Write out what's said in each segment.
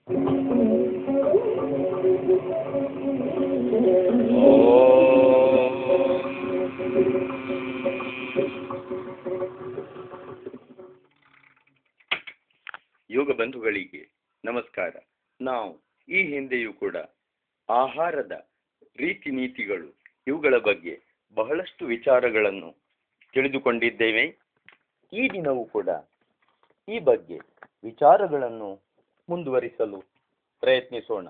ಯೋಗ ಬಂಧುಗಳಿಗೆ ನಮಸ್ಕಾರ. ನಾವು ಈ ಹಿಂದೆಯೂ ಕೂಡ ಆಹಾರದ ರೀತಿ ನೀತಿಗಳು ಇವುಗಳ ಬಗ್ಗೆ ಬಹಳಷ್ಟು ವಿಚಾರಗಳನ್ನು ತಿಳಿದುಕೊಂಡಿದ್ದೇವೆ. ಈ ದಿನವೂ ಕೂಡ ಈ ಬಗ್ಗೆ ವಿಚಾರಗಳನ್ನು ಮುಂದುವರಿಸಲು ಪ್ರಯತ್ನಿಸೋಣ.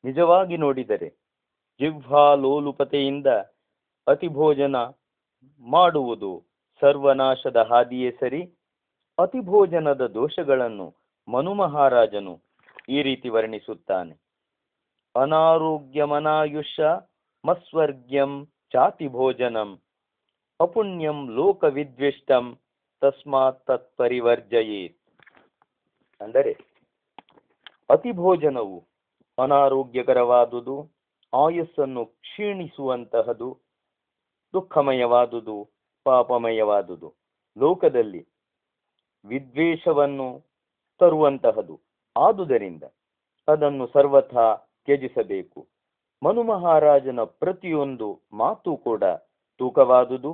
ನಿಜವಾಗಿ ನೋಡಿದರೆ ಜಿಹ್ವಾಲೋಲುಪತೆಯಿಂದ ಅತಿಭೋಜನ ಮಾಡುವುದು ಸರ್ವನಾಶದ ಹಾದಿಯೇ ಸರಿ. ಅತಿಭೋಜನದ ದೋಷಗಳನ್ನು ಮನು ಮಹಾರಾಜನು ಈ ರೀತಿ ವರ್ಣಿಸುತ್ತಾನೆ. ಅನಾರೋಗ್ಯಮನಾಯುಷ್ಯ ಮಸ್ವರ್ಗ್ಯಂ ಚಾತಿ ಭೋಜನಂ ಅಪುಣ್ಯಂ ಲೋಕವಿದ್ವಿಷ್ಟಂ ತಸ್ಮಾತ್ ತತ್ಪರಿವರ್ಜಯೇತ್. ಅಂದರೆ ಅತಿಭೋಜನವು ಅನಾರೋಗ್ಯಕರವಾದುದು, ಆಯಸ್ಸನ್ನು ಕ್ಷೀಣಿಸುವಂತಹದು, ದುಃಖಮಯವಾದುದು, ಪಾಪಮಯವಾದುದು, ಲೋಕದಲ್ಲಿ ವಿದ್ವೇಷವನ್ನು ತರುವಂತಹದು. ಆದುದರಿಂದ ಅದನ್ನು ಸರ್ವಥಾ ತ್ಯಜಿಸಬೇಕು. ಮನು ಮಹಾರಾಜನ ಪ್ರತಿಯೊಂದು ಮಾತು ಕೂಡ ತೂಕವಾದುದು.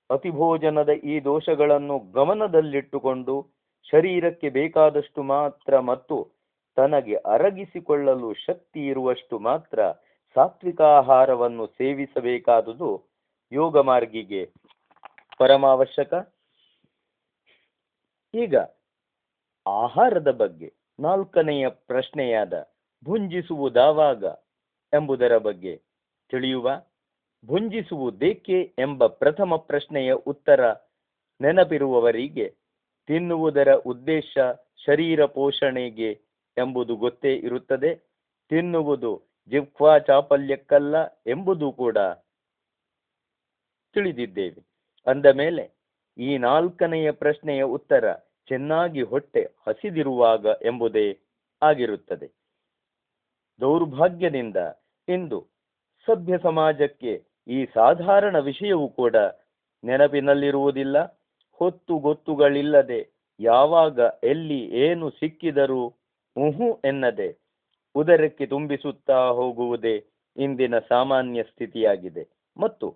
ಅತಿಭೋಜನದ ಈ ದೋಷಗಳನ್ನು ಗಮನದಲ್ಲಿಟ್ಟುಕೊಂಡು ಶರೀರಕ್ಕೆ ಬೇಕಾದಷ್ಟು ಮಾತ್ರ ಮತ್ತು ತನಗೆ ಅರಗಿಸಿಕೊಳ್ಳಲು ಶಕ್ತಿ ಇರುವಷ್ಟು ಮಾತ್ರ ಸಾತ್ವಿಕಾಹಾರವನ್ನು ಸೇವಿಸಬೇಕಾದುದು ಯೋಗ ಮಾರ್ಗಿಗೆ ಪರಮಾವಶ್ಯಕ. ಈಗ ಆಹಾರದ ಬಗ್ಗೆ ನಾಲ್ಕನೆಯ ಪ್ರಶ್ನೆಯಾದ ಭುಂಜಿಸುವುದಾವಾಗ ಎಂಬುದರ ಬಗ್ಗೆ ತಿಳಿಯುವ. ಭುಂಜಿಸುವುದೇಕೆ ಎಂಬ ಪ್ರಥಮ ಪ್ರಶ್ನೆಯ ಉತ್ತರ ನೆನಪಿರುವವರಿಗೆ ತಿನ್ನುವುದರ ಉದ್ದೇಶ ಶರೀರ ಪೋಷಣೆಗೆ ಎಂಬುದು ಗೊತ್ತೇ ಇರುತ್ತದೆ. ತಿನ್ನುವುದು ಜಿಹ್ವಾ ಚಾಪಲ್ಯಕ್ಕಲ್ಲ ಎಂಬುದು ಕೂಡ ತಿಳಿದಿದ್ದೇವೆ. ಅಂದ ಮೇಲೆ ಈ ನಾಲ್ಕನೆಯ ಪ್ರಶ್ನೆಯ ಉತ್ತರ ಚೆನ್ನಾಗಿ ಹೊಟ್ಟೆ ಹಸಿದಿರುವಾಗ ಎಂಬುದೇ ಆಗಿರುತ್ತದೆ. ದೌರ್ಭಾಗ್ಯದಿಂದ ಇಂದು ಸಭ್ಯ ಸಮಾಜಕ್ಕೆ ಈ ಸಾಧಾರಣ ವಿಷಯವೂ ಕೂಡ ನೆನಪಿನಲ್ಲಿರುವುದಿಲ್ಲ. ಹೊತ್ತು ಗೊತ್ತುಗಳಿಲ್ಲದೆ ಯಾವಾಗ ಎಲ್ಲಿ ಏನು ಸಿಕ್ಕಿದರೂ ಎನ್ನದೆ ಉದರಕ್ಕೆ ತುಂಬಿಸುತ್ತಾ ಹೋಗುವುದೇ ಇಂದಿನ ಸಾಮಾನ್ಯ ಸ್ಥಿತಿಯಾಗಿದೆ. ಮತ್ತು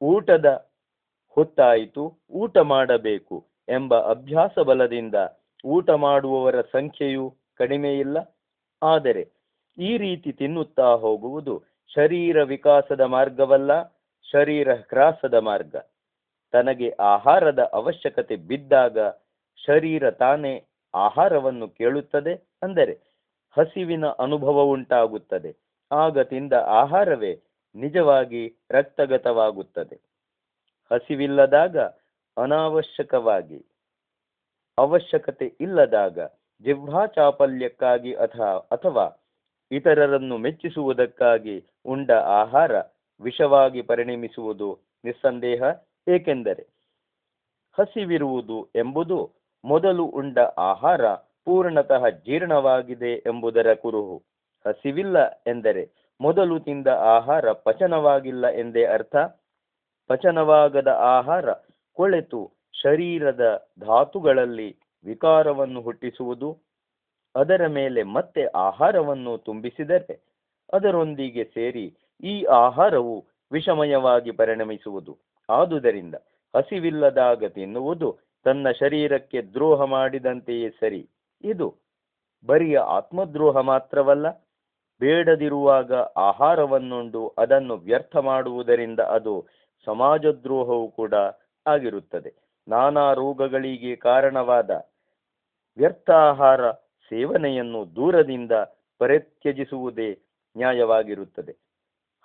ಊಟದ ಹೊತ್ತಾಯಿತು, ಊಟ ಮಾಡಬೇಕು ಎಂಬ ಅಭ್ಯಾಸ ಬಲದಿಂದ ಊಟ ಮಾಡುವವರ ಸಂಖ್ಯೆಯೂ ಕಡಿಮೆ ಇಲ್ಲ. ಆದರೆ ಈ ರೀತಿ ತಿನ್ನುತ್ತಾ ಹೋಗುವುದು ಶರೀರ ವಿಕಾಸದ ಮಾರ್ಗವಲ್ಲ, ಶರೀರ ಹ್ರಾಸದ ಮಾರ್ಗ. ತನಗೆ ಆಹಾರದ ಅವಶ್ಯಕತೆ ಬಿದ್ದಾಗ ಶರೀರ ತಾನೇ ಆಹಾರವನ್ನು ಕೇಳುತ್ತದೆ. ಅಂದರೆ ಹಸಿವಿನ ಅನುಭವ ಉಂಟಾಗುತ್ತದೆ. ಆಗ ತಿಂದ ಆಹಾರವೇ ನಿಜವಾಗಿ ರಕ್ತಗತವಾಗುತ್ತದೆ. ಹಸಿವಿಲ್ಲದಾಗ ಅನಾವಶ್ಯಕವಾಗಿ, ಅವಶ್ಯಕತೆ ಇಲ್ಲದಾಗ ಜಿಹ್ವಾ ಚಾಪಲ್ಯಕ್ಕಾಗಿ ಅಥವಾ ಇತರರನ್ನು ಮೆಚ್ಚಿಸುವುದಕ್ಕಾಗಿ ಉಂಡ ಆಹಾರ ವಿಷವಾಗಿ ಪರಿಣಮಿಸುವುದು ನಿಸ್ಸಂದೇಹ. ಏಕೆಂದರೆ ಹಸಿವಿರುವುದು ಎಂಬುದು ಮೊದಲು ಉಂಡ ಆಹಾರ ಪೂರ್ಣತಃ ಜೀರ್ಣವಾಗಿದೆ ಎಂಬುದರ ಕುರುಹು. ಹಸಿವಿಲ್ಲ ಎಂದರೆ ಮೊದಲು ತಿಂದ ಆಹಾರ ಪಚನವಾಗಿಲ್ಲ ಎಂದೇ ಅರ್ಥ. ಪಚನವಾಗದ ಆಹಾರ ಕೊಳೆತು ಶರೀರದ ಧಾತುಗಳಲ್ಲಿ ವಿಕಾರವನ್ನು ಹುಟ್ಟಿಸುವುದು. ಅದರ ಮೇಲೆ ಮತ್ತೆ ಆಹಾರವನ್ನು ತುಂಬಿಸಿದರೆ ಅದರೊಂದಿಗೆ ಸೇರಿ ಈ ಆಹಾರವು ವಿಷಮಯವಾಗಿ ಪರಿಣಮಿಸುವುದು. ಆದುದರಿಂದ ಹಸಿವಿಲ್ಲದಾಗ ತಿನ್ನುವುದು ತನ್ನ ಶರೀರಕ್ಕೆ ದ್ರೋಹ ಮಾಡಿದಂತೆಯೇ ಸರಿ. ಇದು ಬರಿಯ ಆತ್ಮದ್ರೋಹ ಮಾತ್ರವಲ್ಲ, ಬೇಡದಿರುವಾಗ ಆಹಾರವನ್ನುಂಡು ಅದನ್ನು ವ್ಯರ್ಥ ಮಾಡುವುದರಿಂದ ಅದು ಸಮಾಜದ್ರೋಹವೂ ಕೂಡ ಆಗಿರುತ್ತದೆ. ನಾನಾ ರೋಗಗಳಿಗೆ ಕಾರಣವಾದ ವ್ಯರ್ಥಾಹಾರ ಸೇವನೆಯನ್ನು ದೂರದಿಂದ ಪರಿತ್ಯಜಿಸುವುದೇ ನ್ಯಾಯವಾಗಿರುತ್ತದೆ.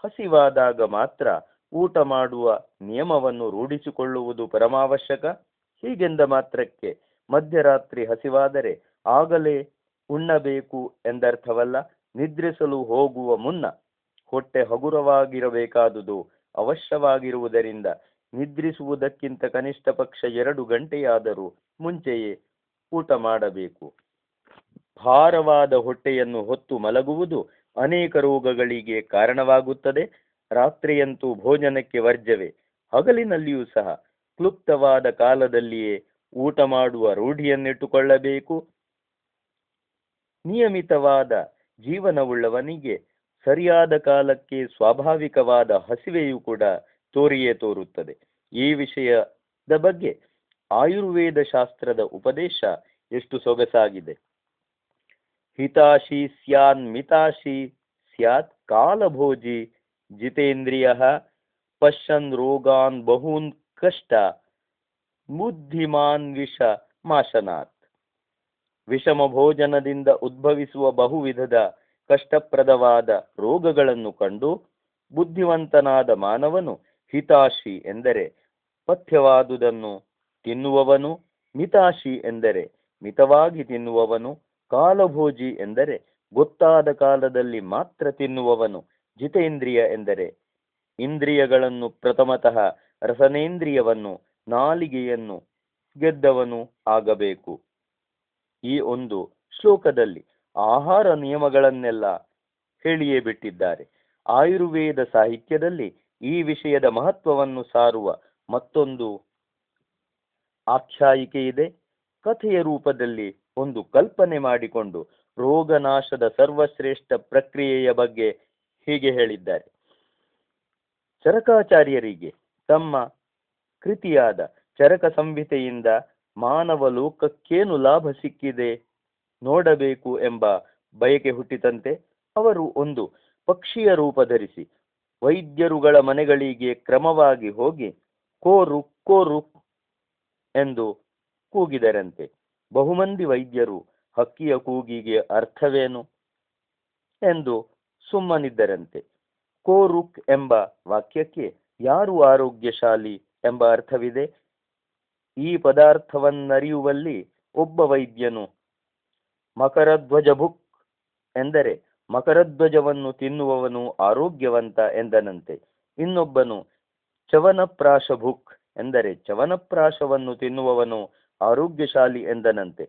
ಹಸಿವಾದಾಗ ಮಾತ್ರ ಊಟ ಮಾಡುವ ನಿಯಮವನ್ನು ರೂಢಿಸಿಕೊಳ್ಳುವುದು ಪರಮಾವಶ್ಯಕ. ಹೀಗೆಂದ ಮಾತ್ರಕ್ಕೆ ಮಧ್ಯರಾತ್ರಿ ಹಸಿವಾದರೆ ಆಗಲೇ ಉಣ್ಣಬೇಕು ಎಂದರ್ಥವಲ್ಲ. ನಿದ್ರಿಸಲು ಹೋಗುವ ಮುನ್ನ ಹೊಟ್ಟೆ ಹಗುರವಾಗಿರಬೇಕಾದುದು ಅವಶ್ಯವಾಗಿರುವುದರಿಂದ ನಿದ್ರಿಸುವುದಕ್ಕಿಂತ ಕನಿಷ್ಠ ಪಕ್ಷ 2 ಗಂಟೆಯಾದರೂ ಮುಂಚೆಯೇ ಊಟ ಮಾಡಬೇಕು. ಭಾರವಾದ ಹೊಟ್ಟೆಯನ್ನು ಹೊತ್ತು ಮಲಗುವುದು ಅನೇಕ ರೋಗಗಳಿಗೆ ಕಾರಣವಾಗುತ್ತದೆ. ರಾತ್ರಿಯಂತೂ ಭೋಜನಕ್ಕೆ ವರ್ಜವೇ. ಹಗಲಿನಲ್ಲಿಯೂ ಸಹ ಕ್ಲುಪ್ತವಾದ ಕಾಲದಲ್ಲಿಯೇ ಊಟ ಮಾಡುವ ರೂಢಿಯನ್ನಿಟ್ಟುಕೊಳ್ಳಬೇಕು. ನಿಯಮಿತವಾದ ಜೀವನವುಳ್ಳವನಿಗೆ ಸರಿಯಾದ ಕಾಲಕ್ಕೆ ಸ್ವಾಭಾವಿಕವಾದ ಹಸಿವೆಯೂ ಕೂಡ ತೋರಿಯೇ ತೋರುತ್ತದೆ. ಈ ವಿಷಯದ ಬಗ್ಗೆ ಆಯುರ್ವೇದ ಶಾಸ್ತ್ರದ ಉಪದೇಶ ಎಷ್ಟು ಸೊಗಸಾಗಿದೆ. ಹಿತಾಶಿ ಸ್ಯಾನ್ ಮಿತಾಶಿ ಸ್ಯಾತ್ ಕಾಲಭೋಜಿ ಜಿತೇಂದ್ರಿಯ ಪಶ್ಯನ್ ರೋಗಾನ್ ಬಹೂನ್ ಕಷ್ಟ ಬುದ್ಧಿಮಾನ್ ವಿಷ ಮಾಶನಾತ್. ವಿಷಮ ಭೋಜನದಿಂದ ಉದ್ಭವಿಸುವ ಬಹುವಿಧದ ಕಷ್ಟಪ್ರದವಾದ ರೋಗಗಳನ್ನು ಕಂಡು ಬುದ್ಧಿವಂತನಾದ ಮಾನವನು ಹಿತಾಶಿ ಎಂದರೆ ಪಥ್ಯವಾದುದನ್ನು ತಿನ್ನುವವನು, ಮಿತಾಶಿ ಎಂದರೆ ಮಿತವಾಗಿ ತಿನ್ನುವವನು, ಕಾಲಭೋಜಿ ಎಂದರೆ ಗೊತ್ತಾದ ಕಾಲದಲ್ಲಿ ಮಾತ್ರ ತಿನ್ನುವವನು, ಜಿತೇಂದ್ರಿಯ ಎಂದರೆ ಇಂದ್ರಿಯಗಳನ್ನು ಪ್ರಥಮತಃ ರಸನೇಂದ್ರಿಯವನ್ನು ನಾಲಿಗೆಯನ್ನು ಗೆದ್ದವನು ಆಗಬೇಕು. ಈ ಒಂದು ಶ್ಲೋಕದಲ್ಲಿ ಆಹಾರ ನಿಯಮಗಳನ್ನೆಲ್ಲ ಹೇಳಿಯೇ ಬಿಟ್ಟಿದ್ದಾರೆ. ಆಯುರ್ವೇದ ಸಾಹಿತ್ಯದಲ್ಲಿ ಈ ವಿಷಯದ ಮಹತ್ವವನ್ನು ಸಾರುವ ಮತ್ತೊಂದು ಆಖ್ಯಾಯಿಕೆ ಇದೆ. ಕಥೆಯ ರೂಪದಲ್ಲಿ ಒಂದು ಕಲ್ಪನೆ ಮಾಡಿಕೊಂಡು ರೋಗನಾಶದ ಸರ್ವಶ್ರೇಷ್ಠ ಪ್ರಕ್ರಿಯೆಯ ಬಗ್ಗೆ ಹೀಗೆ ಹೇಳಿದ್ದಾರೆ. ಚರಕಾಚಾರ್ಯರಿಗೆ ತಮ್ಮ ಕೃತಿಯಾದ ಚರಕ ಸಂಹಿತೆಯಿಂದ ಮಾನವ ಲೋಕಕ್ಕೇನು ಲಾಭ ಸಿಕ್ಕಿದೆ ನೋಡಬೇಕು ಎಂಬ ಬಯಕೆ ಹುಟ್ಟಿತಂತೆ. ಅವರು ಒಂದು ಪಕ್ಷಿಯ ರೂಪ ಧರಿಸಿ ವೈದ್ಯರುಗಳ ಮನೆಗಳಿಗೆ ಕ್ರಮವಾಗಿ ಹೋಗಿ ಕೋರು ಕೋರು ಎಂದು ಕೂಗಿದರಂತೆ. ಬಹುಮಂದಿ ವೈದ್ಯರು ಹಕ್ಕಿಯ ಕೂಗಿಗೆ ಅರ್ಥವೇನು ಎಂದು ಸುಮ್ಮನಿದ್ದರಂತೆ. ಕೋರುಕ್ ಎಂಬ ವಾಕ್ಯಕ್ಕೆ ಯಾರು ಆರೋಗ್ಯಶಾಲಿ ಎಂಬ ಅರ್ಥವಿದೆ. ಈ ಪದಾರ್ಥವನ್ನರಿಯುವಲ್ಲಿ ಒಬ್ಬ ವೈದ್ಯನು ಮಕರಧ್ವಜಭುಕ್ ಎಂದರೆ ಮಕರಧ್ವಜವನ್ನು ತಿನ್ನುವವನು ಆರೋಗ್ಯವಂತ ಎಂದನಂತೆ. ಇನ್ನೊಬ್ಬನು ಚವನಪ್ರಾಶಭುಕ್ ಎಂದರೆ ಚವನಪ್ರಾಶವನ್ನು ತಿನ್ನುವವನು ಆರೋಗ್ಯಶಾಲಿ ಎಂದನಂತೆ.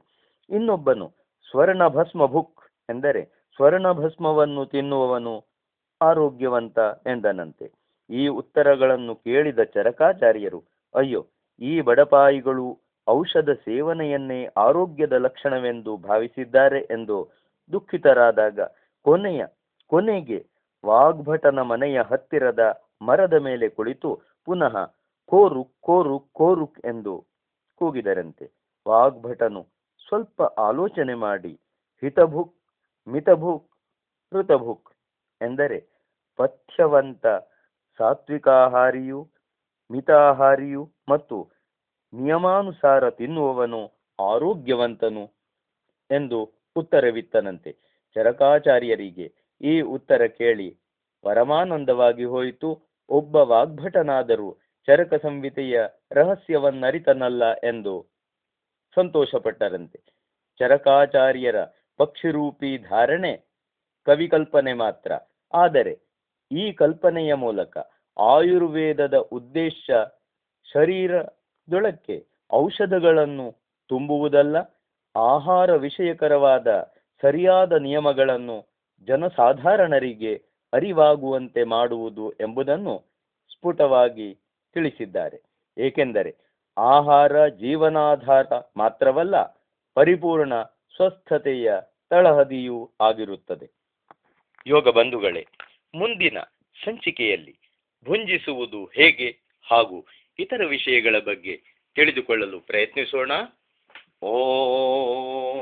ಇನ್ನೊಬ್ಬನು ಸ್ವರ್ಣಭಸ್ಮಭುಕ್ ಎಂದರೆ ಸ್ವರ್ಣಭಸ್ಮವನ್ನು ತಿನ್ನುವವನು ಆರೋಗ್ಯವಂತ ಎಂದನಂತೆ. ಈ ಉತ್ತರಗಳನ್ನು ಕೇಳಿದ ಚರಕಾಚಾರ್ಯರು, ಅಯ್ಯೋ, ಈ ಬಡಪಾಯಿಗಳು ಔಷಧ ಸೇವನೆಯನ್ನೇ ಆರೋಗ್ಯದ ಲಕ್ಷಣವೆಂದು ಭಾವಿಸಿದ್ದಾರೆ ಎಂದು ದುಃಖಿತರಾದಾಗ ಕೊನೆಗೆ ವಾಗ್ಭಟನ ಮನೆಯ ಹತ್ತಿರದ ಮರದ ಮೇಲೆ ಕುಳಿತು ಪುನಃ ಕೋರುಕ್ ಕೋರುಕ್ ಕೋರುಕ್ ಎಂದು ಕೂಗಿದರಂತೆ. ವಾಗ್ಭಟನು ಸ್ವಲ್ಪ ಆಲೋಚನೆ ಮಾಡಿ ಹಿತಭುಕ್ ಮಿತಭುಕ್ ಋತಭುಕ್ ಎಂದರೆ ಪಥ್ಯವಂತ ಸಾತ್ವಿಕಾಹಾರಿಯು ಮಿತಾಹಾರಿಯು ಮತ್ತು ನಿಯಮಾನುಸಾರ ತಿನ್ನುವವನು ಆರೋಗ್ಯವಂತನು ಎಂದು ಉತ್ತರವಿತ್ತನಂತೆ. ಚರಕಾಚಾರ್ಯರಿಗೆ ಈ ಉತ್ತರ ಕೇಳಿ ಪರಮಾನಂದವಾಗಿ ಹೋಯಿತು. ಒಬ್ಬ ವಾಗ್ಭಟನಾದರೂ ಚರಕ ಸಂಹಿತೆಯ ರಹಸ್ಯವನ್ನರಿತನಲ್ಲ ಎಂದು ಸಂತೋಷಪಟ್ಟರಂತೆ. ಚರಕಾಚಾರ್ಯರ ಪಕ್ಷಿರೂಪಿ ಧಾರಣೆ ಕವಿಕಲ್ಪನೆ ಮಾತ್ರ. ಆದರೆ ಈ ಕಲ್ಪನೆಯ ಮೂಲಕ ಆಯುರ್ವೇದದ ಉದ್ದೇಶ ಶರೀರದೊಳಕ್ಕೆ ಔಷಧಗಳನ್ನು ತುಂಬುವುದಲ್ಲ, ಆಹಾರ ವಿಷಯಕರವಾದ ಸರಿಯಾದ ನಿಯಮಗಳನ್ನು ಜನಸಾಧಾರಣರಿಗೆ ಅರಿವಾಗುವಂತೆ ಮಾಡುವುದು ಎಂಬುದನ್ನು ಸ್ಫುಟವಾಗಿ ತಿಳಿಸಿದ್ದಾರೆ. ಏಕೆಂದರೆ ಆಹಾರ ಜೀವನಾಧಾರ ಮಾತ್ರವಲ್ಲ, ಪರಿಪೂರ್ಣ ಸ್ವಸ್ಥತೆಯ ತಳಹದಿಯೂ ಆಗಿರುತ್ತದೆ. ಯೋಗ ಬಂಧುಗಳೇ, ಮುಂದಿನ ಸಂಚಿಕೆಯಲ್ಲಿ ಭುಂಜಿಸುವುದು ಹೇಗೆ ಹಾಗೂ ಇತರ ವಿಷಯಗಳ ಬಗ್ಗೆ ತಿಳಿದುಕೊಳ್ಳಲು ಪ್ರಯತ್ನಿಸೋಣ. ಓಂ